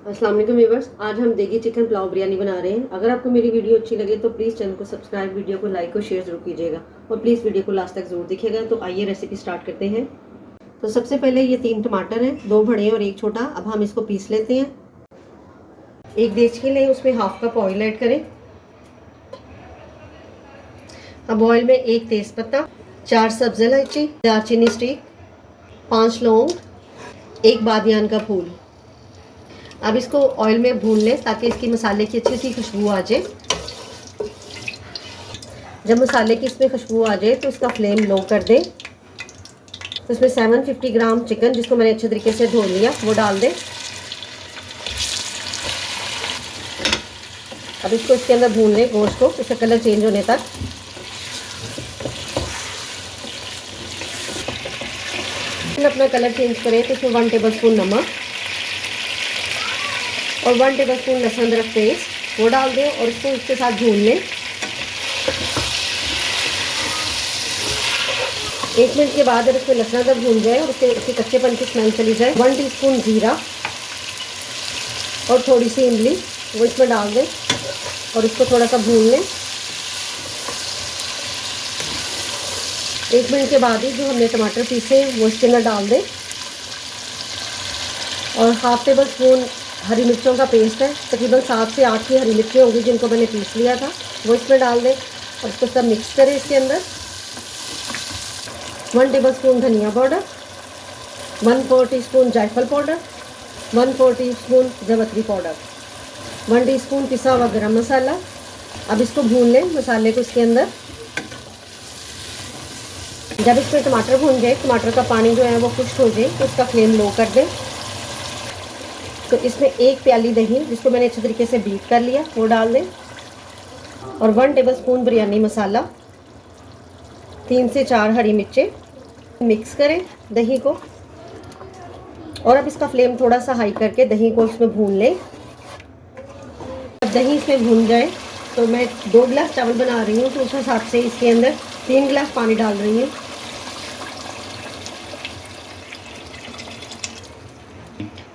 अस्सलाम वालेकुम व्यूअर्स, आज हम देगी चिकन पुलाव बिरयानी बना रहे हैं। अगर आपको मेरी वीडियो अच्छी लगे तो प्लीज़ चैनल को सब्सक्राइब, वीडियो को लाइक और शेयर जरूर कीजिएगा और प्लीज़ वीडियो को लास्ट तक जरूर देखिएगा। तो आइए रेसिपी स्टार्ट करते हैं। तो सबसे पहले ये 3 टमाटर हैं, 2 बड़े और 1 छोटा। अब हम इसको पीस लेते हैं। एक देचकी लें, उसमें हाफ कप ऑयल ऐड करें। अब ऑयल में 1 तेज़पत्ता, 4 सब्ज़ इलायची, दालचीनी स्टिक, 5 लौंग, 1 बादियान का फूल। अब इसको ऑयल में भून लें ताकि इसकी मसाले की अच्छी सी खुशबू आ जाए। जब मसाले की इसमें खुशबू आ जाए तो इसका फ्लेम लो कर दें। तो इसमें 750 ग्राम चिकन, जिसको मैंने अच्छे तरीके से धो लिया, वो डाल दें। अब इसको इसके अंदर भून लें, गोश्त को, इसका कलर चेंज होने तक। अपना कलर चेंज करें तो इसमें 1 टेबल स्पून नमक और 1 टेबल स्पून लहसुन अदरक पेस्ट वो डाल दें और इसको इसके साथ भून लें। 1 मिनट के बाद जब इसमें लहसुन अदरक भून जाए और उसके कच्चेपन की स्मेल चली जाए, 1 टीस्पून जीरा और थोड़ी सी इमली वो इसमें डाल दें और इसको थोड़ा सा भून लें। 1 मिनट के बाद ही जो हमने टमाटर पीसे वो इसके अंदर डाल दें और 1/2 टेबल स्पून हरी मिर्चों का पेस्ट है, तकरीबन 7 से 8 की हरी मिर्चें होंगी जिनको मैंने पीस लिया था, वो इसमें डाल दें और इसको सब मिक्स करें। इसके अंदर 1 टेबल स्पून धनिया पाउडर, 1/4 टीस्पून जायफल पाउडर, 1/4 टीस्पून जावित्री पाउडर, 1 टीस्पून पिसा हुआ गरम मसाला। अब इसको भून लें मसाले को इसके अंदर। जब इसमें टमाटर भून जाए, टमाटर का पानी जो है वो खुश्क हो जाए तो इसका फ्लेम लो कर दें। तो इसमें 1 प्याली दही, जिसको मैंने अच्छे तरीके से बीट कर लिया, वो डाल दें और 1 टेबल स्पून बिरयानी मसाला, 3 से 4 हरी मिर्चें। मिक्स करें दही को और अब इसका फ्लेम थोड़ा सा हाई करके दही को इसमें भून लें। जब दही इसमें भून जाए तो मैं 2 गिलास चावल बना रही हूँ, तो उस हिसाब से इसके अंदर 3 गिलास पानी डाल रही हूँ।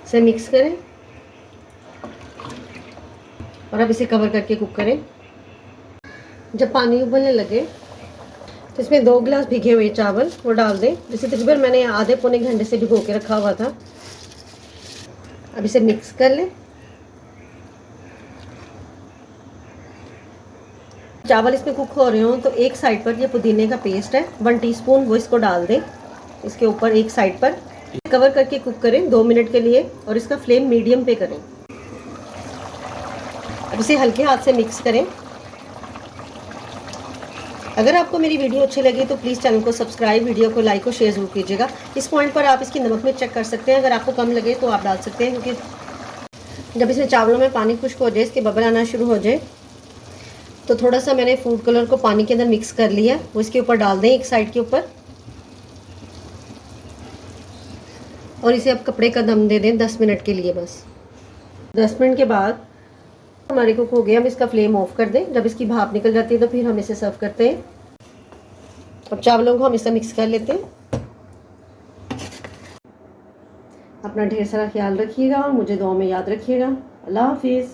इसे मिक्स करें और अब इसे कवर करके कुक करें। जब पानी उबलने लगे तो इसमें 2 गिलास भिगे हुए चावल वो डाल दें, जिसे तकरीबन मैंने आधे पौने घंटे से भिगो के रखा हुआ था। अब इसे मिक्स कर लें। चावल इसमें कुक हो रहे हों तो एक साइड पर ये पुदीने का पेस्ट है 1 टीस्पून, वो इसको डाल दें इसके ऊपर एक साइड पर। कवर करके कुक करें 2 मिनट के लिए और इसका फ्लेम मीडियम पे करें। अब इसे हल्के हाथ से मिक्स करें। अगर आपको मेरी वीडियो अच्छी लगी तो प्लीज़ चैनल को सब्सक्राइब, वीडियो को लाइक और शेयर जरूर कीजिएगा। इस पॉइंट पर आप इसकी नमक मिर्च चेक कर सकते हैं, अगर आपको कम लगे तो आप डाल सकते हैं, क्योंकि जब इसमें चावलों में पानी खुश्क हो जाए, इसके बबल आना शुरू हो जाए, तो थोड़ा सा मैंने फूड कलर को पानी के अंदर मिक्स कर लिया, वो इसके ऊपर डाल दें एक साइड के ऊपर और इसे अब कपड़े का दम दे दें 10 मिनट के लिए बस। 10 मिनट के बाद हमारे कुक हो गया। हम इसका फ्लेम ऑफ कर दें। जब इसकी भाप निकल जाती है तो फिर हम इसे सर्व करते हैं। अब चावलों को हम इससे मिक्स कर लेते हैं। अपना ढेर सारा ख्याल रखिएगा और मुझे दुआ में याद रखिएगा। अल्लाह हाफिज़।